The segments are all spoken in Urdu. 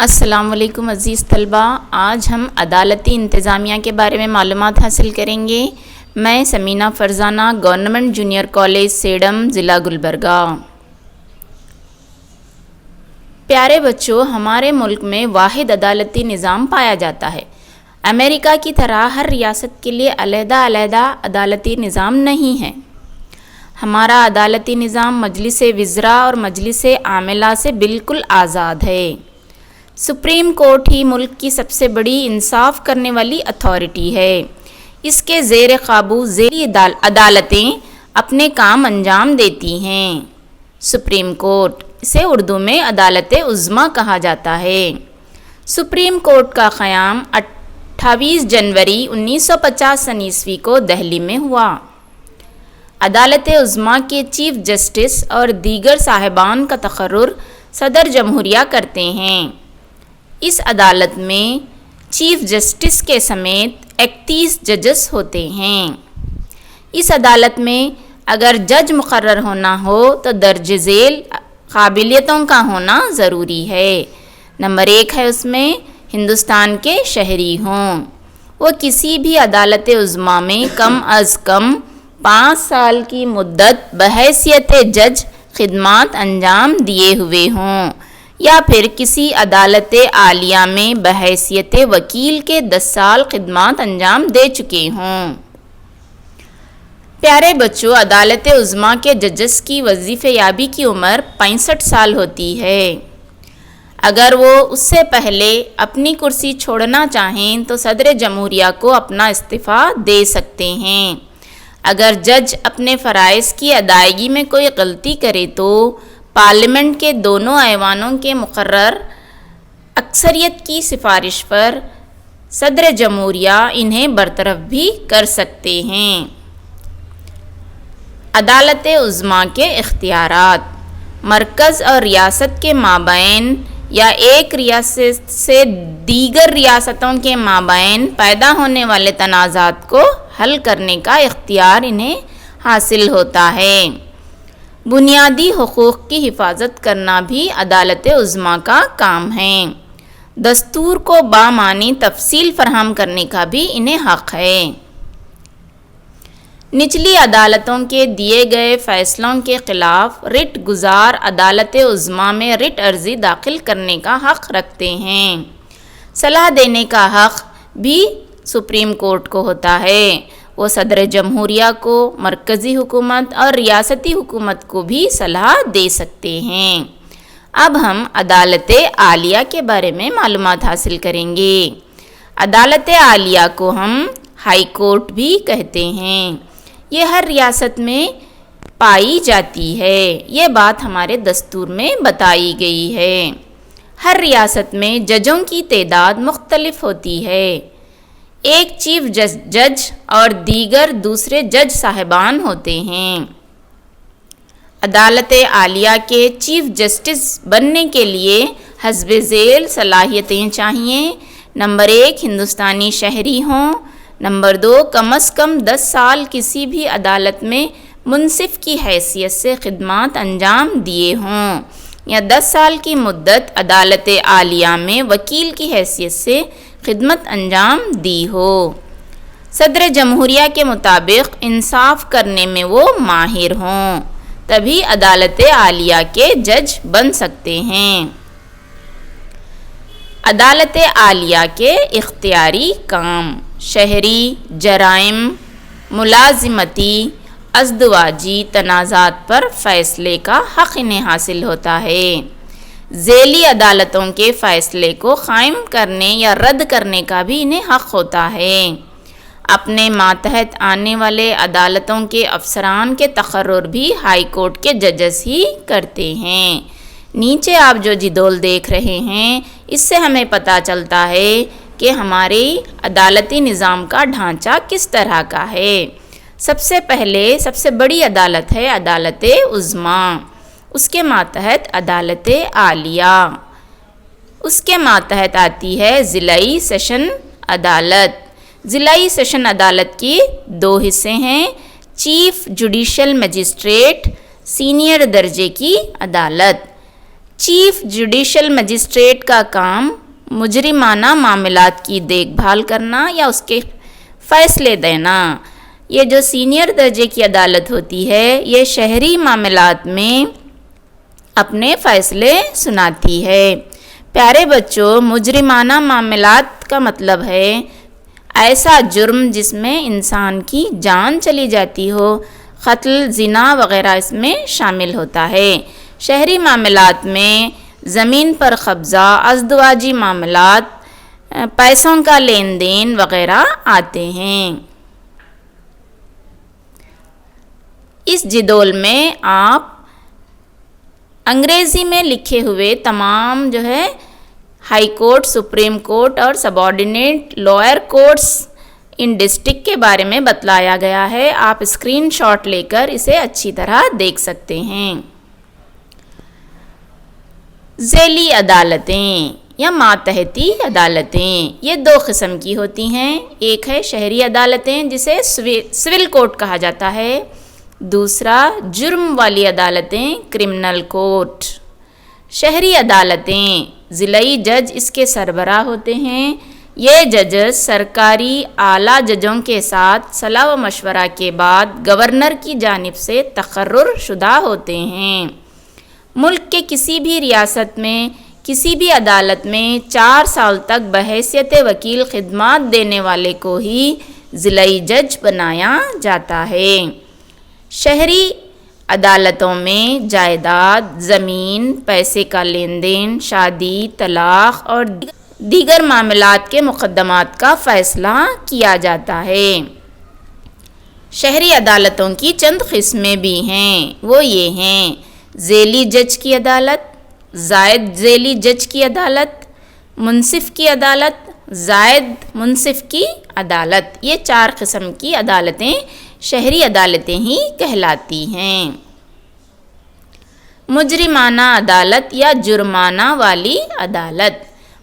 السلام علیکم عزیز طلبہ، آج ہم عدالتی انتظامیہ کے بارے میں معلومات حاصل کریں گے۔ میں Samina Farzana, government junior college Sedam, ضلع گلبرگہ۔ پیارے بچوں، ہمارے ملک میں واحد عدالتی نظام پایا جاتا ہے۔ امریکہ کی طرح ہر ریاست کے لیے علیحدہ عدالتی نظام نہیں ہے۔ ہمارا عدالتی نظام مجلس وزراء اور مجلس عاملہ سے بالکل آزاد ہے۔ سپریم کورٹ ہی ملک کی سب سے بڑی انصاف کرنے والی اتھارٹی ہے۔ اس کے زیر قابو ذیلی عدالتیں اپنے کام انجام دیتی ہیں۔ سپریم کورٹ، اسے اردو میں عدالت عظمیٰ کہا جاتا ہے۔ سپریم کورٹ کا قیام 28 جنوری 1950 کو دہلی میں ہوا۔ عدالت عظمیٰ کے چیف جسٹس اور دیگر صاحبان کا تقرر صدر جمہوریہ کرتے ہیں۔ اس عدالت میں چیف جسٹس کے سمیت 31 ججز ہوتے ہیں۔ اس عدالت میں اگر جج مقرر ہونا ہو تو درج ذیل قابلیتوں کا ہونا ضروری ہے۔ نمبر 1 ہے اس میں ہندوستان کے شہری ہوں۔ وہ کسی بھی عدالت عظمیٰ میں کم از کم 5 سال کی مدت بحیثیت جج خدمات انجام دیے ہوئے ہوں، یا پھر کسی عدالت عالیہ میں بحیثیت وکیل کے 10 سال خدمات انجام دے چکے ہوں۔ پیارے بچوں، عدالت عظمیٰ کے ججز کی وظیفہ یابی کی عمر 65 سال ہوتی ہے۔ اگر وہ اس سے پہلے اپنی کرسی چھوڑنا چاہیں تو صدر جمہوریہ کو اپنا استعفیٰ دے سکتے ہیں۔ اگر جج اپنے فرائض کی ادائیگی میں کوئی غلطی کرے تو پارلیمنٹ کے دونوں ایوانوں کے مقرر اکثریت کی سفارش پر صدر جمہوریہ انہیں برطرف بھی کر سکتے ہیں۔ عدالت عظمیٰ کے اختیارات: مرکز اور ریاست کے مابین یا ایک ریاست سے دیگر ریاستوں کے مابین پیدا ہونے والے تنازعات کو حل کرنے کا اختیار انہیں حاصل ہوتا ہے۔ بنیادی حقوق کی حفاظت کرنا بھی عدالت عظمیٰ کا کام ہے۔ دستور کو بامعنی تفصیل فراہم کرنے کا بھی انہیں حق ہے۔ نچلی عدالتوں کے دیے گئے فیصلوں کے خلاف رٹ گزار عدالت عظمیٰ میں رٹ عرضی داخل کرنے کا حق رکھتے ہیں۔ صلاح دینے کا حق بھی سپریم کورٹ کو ہوتا ہے۔ وہ صدر جمہوریہ کو، مرکزی حکومت اور ریاستی حکومت کو بھی صلاح دے سکتے ہیں۔ اب ہم عدالت عالیہ کے بارے میں معلومات حاصل کریں گے۔ عدالت عالیہ کو ہم ہائی کورٹ بھی کہتے ہیں۔ یہ ہر ریاست میں پائی جاتی ہے۔ یہ بات ہمارے دستور میں بتائی گئی ہے۔ ہر ریاست میں ججوں کی تعداد مختلف ہوتی ہے۔ ایک چیف جج اور دیگر دوسرے جج صاحبان ہوتے ہیں۔ عدالت عالیہ کے چیف جسٹس بننے کے لیے حسب ذیل صلاحیتیں چاہیے۔ نمبر 1 ہندوستانی شہری ہوں۔ نمبر 2 کم از کم 10 سال کسی بھی عدالت میں منصف کی حیثیت سے خدمات انجام دیے ہوں، یا 10 سال کی مدت عدالت عالیہ میں وکیل کی حیثیت سے خدمت انجام دی ہو۔ صدر جمہوریہ کے مطابق انصاف کرنے میں وہ ماہر ہوں، تبھی عدالت عالیہ کے جج بن سکتے ہیں۔ عدالت عالیہ کے اختیاری کام: شہری جرائم، ملازمتی، ازدواجی تنازعات پر فیصلے کا حق انہیں حاصل ہوتا ہے۔ ذیلی عدالتوں کے فیصلے کو قائم کرنے یا رد کرنے کا بھی انہیں حق ہوتا ہے۔ اپنے ماتحت آنے والے عدالتوں کے افسران کے تقرر بھی ہائی کورٹ کے ججز ہی کرتے ہیں۔ نیچے آپ جو جدول دیکھ رہے ہیں، اس سے ہمیں پتہ چلتا ہے کہ ہماری عدالتی نظام کا ڈھانچہ کس طرح کا ہے۔ سب سے پہلے سب سے بڑی عدالت ہے عدالت عظمیٰ، اس کے ماتحت عدالت عالیہ، اس کے ماتحت آتی ہے ضلعی سیشن عدالت۔ ضلعی سیشن عدالت کی 2 حصے ہیں: چیف جوڈیشل مجسٹریٹ، سینئر درجے کی عدالت۔ چیف جوڈیشل مجسٹریٹ کا کام مجرمانہ معاملات کی دیکھ بھال کرنا یا اس کے فیصلے دینا. یہ جو سینئر درجے کی عدالت ہوتی ہے یہ شہری معاملات میں اپنے فیصلے سناتی ہے. پیارے بچوں، مجرمانہ معاملات کا مطلب ہے ایسا جرم جس میں انسان کی جان چلی جاتی ہو. قتل، زنا وغیرہ اس میں شامل ہوتا ہے. شہری معاملات میں زمین پر قبضہ، ازدواجی معاملات، پیسوں کا لین دین وغیرہ آتے ہیں. اس جدول میں آپ انگریزی میں لکھے ہوئے تمام ہائی کورٹ، سپریم کورٹ اور سب آرڈینیٹ لوئر کورٹس ان ڈسٹرکٹ کے بارے میں بتلایا گیا ہے. آپ اسکرین شاٹ لے کر اسے اچھی طرح دیکھ سکتے ہیں. ذیلی عدالتیں یا ماتحتی عدالتیں یہ دو قسم کی ہوتی ہیں. ایک ہے شہری عدالتیں جسے سول کورٹ کہا جاتا ہے. دوسرا جرم والی عدالتیں، کرمنل کورٹ. شہری عدالتیں ضلعی جج اس کے سربراہ ہوتے ہیں. یہ ججز سرکاری اعلیٰ ججوں کے ساتھ صلاح و مشورہ کے بعد گورنر کی جانب سے تقرر شدہ ہوتے ہیں. ملک کے کسی بھی ریاست میں کسی بھی عدالت میں 4 سال تک بحیثیت وکیل خدمات دینے والے کو ہی ضلعی جج بنایا جاتا ہے. شہری عدالتوں میں جائیداد، زمین، پیسے کا لین دین، شادی، طلاق اور دیگر معاملات کے مقدمات کا فیصلہ کیا جاتا ہے. شہری عدالتوں کی چند قسمیں بھی ہیں. وہ یہ ہیں: ذیلی جج کی عدالت، زائد ذیلی جج کی عدالت، منصف کی عدالت، زائد منصف کی عدالت. یہ 4 قسم کی عدالتیں شہری عدالتیں ہی کہلاتی ہیں. مجرمانہ عدالت یا جرمانہ والی عدالت.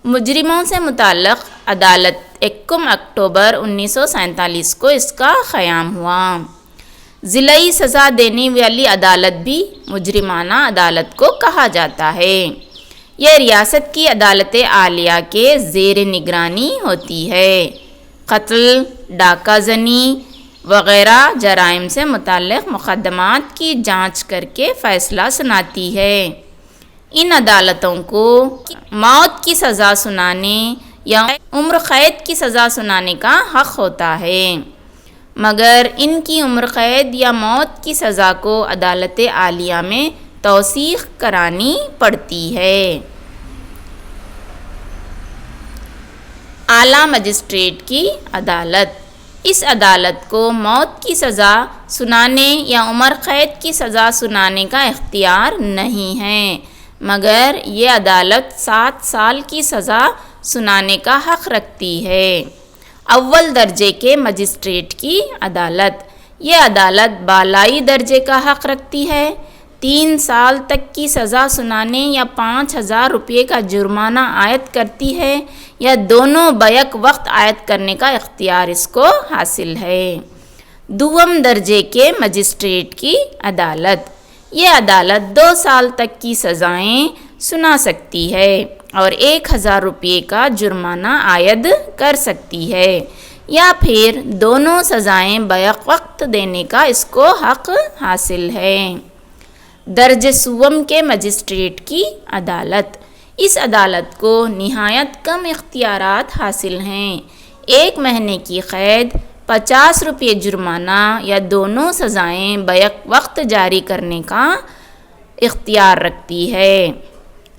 مجرموں سے متعلق عدالت 1 اکتوبر 1947 کو اس کا قیام ہوا. ضلعی سزا دینے والی عدالت بھی مجرمانہ عدالت کو کہا جاتا ہے. یہ ریاست کی عدالت عالیہ کے زیر نگرانی ہوتی ہے. قتل، ڈاکہ زنی وغیرہ جرائم سے متعلق مقدمات کی جانچ کر کے فیصلہ سناتی ہے. ان عدالتوں کو موت کی سزا سنانے یا عمر قید کی سزا سنانے کا حق ہوتا ہے، مگر ان کی عمر قید یا موت کی سزا کو عدالت عالیہ میں توثیق کرانی پڑتی ہے. اعلیٰ مجسٹریٹ کی عدالت. اس عدالت کو موت کی سزا سنانے یا عمر قید کی سزا سنانے کا اختیار نہیں ہے، مگر یہ عدالت 7 سال کی سزا سنانے کا حق رکھتی ہے. اول درجے کے مجسٹریٹ کی عدالت. یہ عدالت بالائی درجے کا حق رکھتی ہے. 3 سال تک کی سزا سنانے یا 5,000 روپے کا جرمانہ عائد کرتی ہے یا دونوں بیک وقت عائد کرنے کا اختیار اس کو حاصل ہے. دوم درجے کے مجسٹریٹ کی عدالت. یہ عدالت 2 سال تک کی سزائیں سنا سکتی ہے اور 1,000 روپے کا جرمانہ عائد کر سکتی ہے یا پھر دونوں سزائیں بیک وقت دینے کا اس کو حق حاصل ہے. درجہ سوم کے مجسٹریٹ کی عدالت. اس عدالت کو نہایت کم اختیارات حاصل ہیں. 1 مہینے کی قید، 50 روپے جرمانہ یا دونوں سزائیں بیک وقت جاری کرنے کا اختیار رکھتی ہے.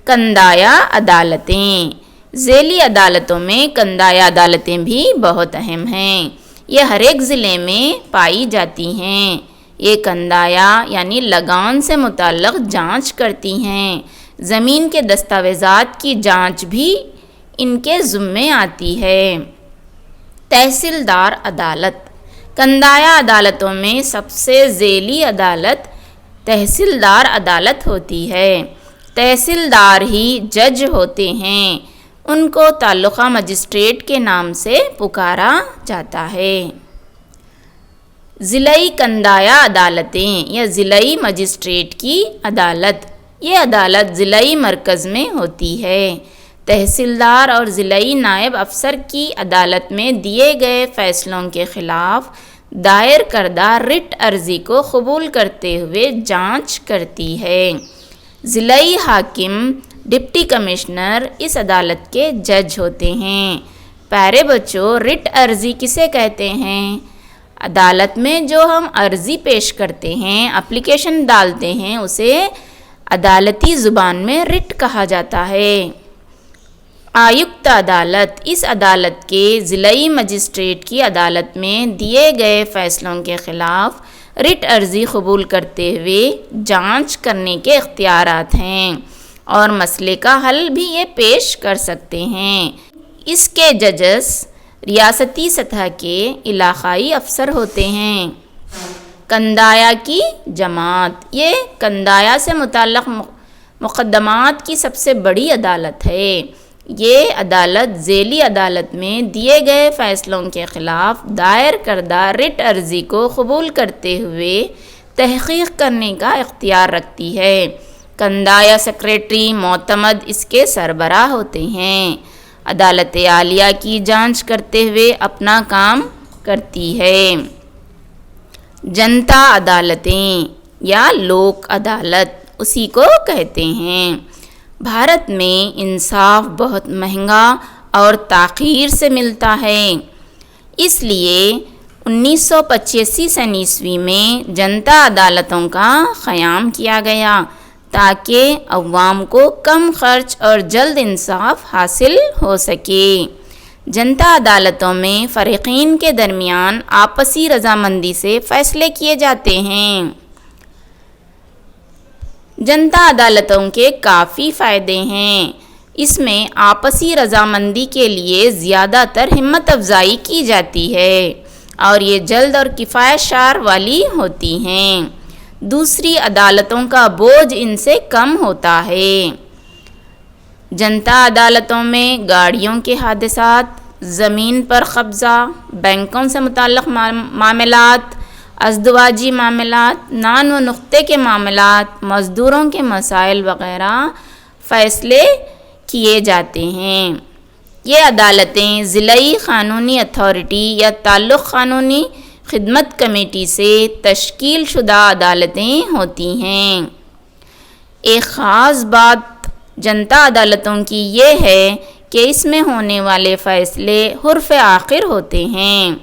کندایا عدالتیں. ذیلی عدالتوں میں کندایا عدالتیں بھی بہت اہم ہیں. یہ ہر ایک ضلع میں پائی جاتی ہیں. یہ کندایا یعنی لگان سے متعلق جانچ کرتی ہیں. زمین کے دستاویزات کی جانچ بھی ان کے ذمے آتی ہے. تحصیلدار عدالت. کندایا عدالتوں میں سب سے ذیلی عدالت تحصیلدار عدالت ہوتی ہے. تحصیلدار ہی جج ہوتے ہیں. ان کو تعلقہ مجسٹریٹ کے نام سے پکارا جاتا ہے. ضلعی کندایا عدالتیں یا ضلعی مجسٹریٹ کی عدالت. یہ عدالت ضلعی مرکز میں ہوتی ہے۔ تحصیلدار اور ضلعی نائب افسر کی عدالت میں دیے گئے فیصلوں کے خلاف دائر کردہ رٹ عرضی کو قبول کرتے ہوئے جانچ کرتی ہے۔ ضلعی حاکم ڈپٹی کمشنر اس عدالت کے جج ہوتے ہیں۔ پیارے بچوں، رٹ عرضی کسے کہتے ہیں؟ عدالت میں جو ہم عرضی پیش کرتے ہیں، اپلیکیشن ڈالتے ہیں، اسے عدالتی زبان میں رٹ کہا جاتا ہے۔ آیکت عدالت اس عدالت کے ضلعی مجسٹریٹ کی عدالت میں دیے گئے فیصلوں کے خلاف رٹ عرضی قبول کرتے ہوئے جانچ کرنے کے اختیارات ہیں اور مسئلے کا حل بھی یہ پیش کر سکتے ہیں۔ اس کے ججز ریاستی سطح کے علاقائی افسر ہوتے ہیں۔ کندایا کی جماعت یہ کندایا سے متعلق مقدمات کی سب سے بڑی عدالت ہے۔ یہ عدالت ذیلی عدالت میں دیے گئے فیصلوں کے خلاف دائر کردہ رٹ عرضی کو قبول کرتے ہوئے تحقیق کرنے کا اختیار رکھتی ہے۔ کندایا سیکریٹری معتمد اس کے سربراہ ہوتے ہیں۔ عدالت عالیہ کی جانچ کرتے ہوئے اپنا کام کرتی ہے۔ جنتا عدالتیں یا لوک عدالت اسی کو کہتے ہیں۔ بھارت میں انصاف بہت مہنگا اور تاخیر سے ملتا ہے، اس لیے 1985 میں جنتا عدالتوں کا قیام کیا گیا تاکہ عوام کو کم خرچ اور جلد انصاف حاصل ہو سکے۔ جنتا عدالتوں میں فریقین کے درمیان آپسی رضامندی سے فیصلے کیے جاتے ہیں۔ جنتا عدالتوں کے کافی فائدے ہیں۔ اس میں آپسی رضامندی کے لیے زیادہ تر ہمت افزائی کی جاتی ہے اور یہ جلد اور کفایت شعار والی ہوتی ہیں۔ دوسری عدالتوں کا بوجھ ان سے کم ہوتا ہے۔ جنتا عدالتوں میں گاڑیوں کے حادثات، زمین پر قبضہ، بینکوں سے متعلق معاملات، ازدواجی معاملات، نان و نقطے کے معاملات، مزدوروں کے مسائل وغیرہ فیصلے کیے جاتے ہیں۔ یہ عدالتیں ضلعی قانونی اتھارٹی یا تعلق قانونی خدمت کمیٹی سے تشکیل شدہ عدالتیں ہوتی ہیں۔ ایک خاص بات جنتا عدالتوں کی یہ ہے کہ اس میں ہونے والے فیصلے حرف آخر ہوتے ہیں۔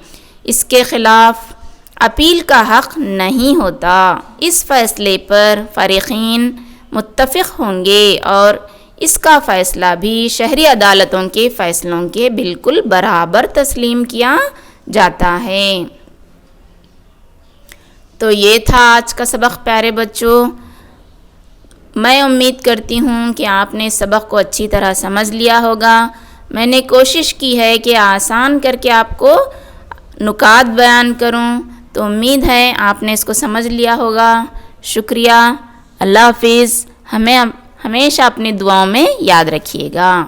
اس کے خلاف اپیل کا حق نہیں ہوتا۔ اس فیصلے پر فریقین متفق ہوں گے اور اس کا فیصلہ بھی شہری عدالتوں کے فیصلوں کے بالکل برابر تسلیم کیا جاتا ہے۔ تو یہ تھا آج کا سبق پیارے بچوں۔ میں امید کرتی ہوں کہ آپ نے سبق کو اچھی طرح سمجھ لیا ہوگا۔ میں نے کوشش کی ہے کہ آسان کر کے آپ کو نکات بیان کروں، تو امید ہے آپ نے اس کو سمجھ لیا ہوگا۔ شکریہ۔ اللہ حافظ۔ ہمیں ہمیشہ اپنی دعاؤں میں یاد رکھیے گا۔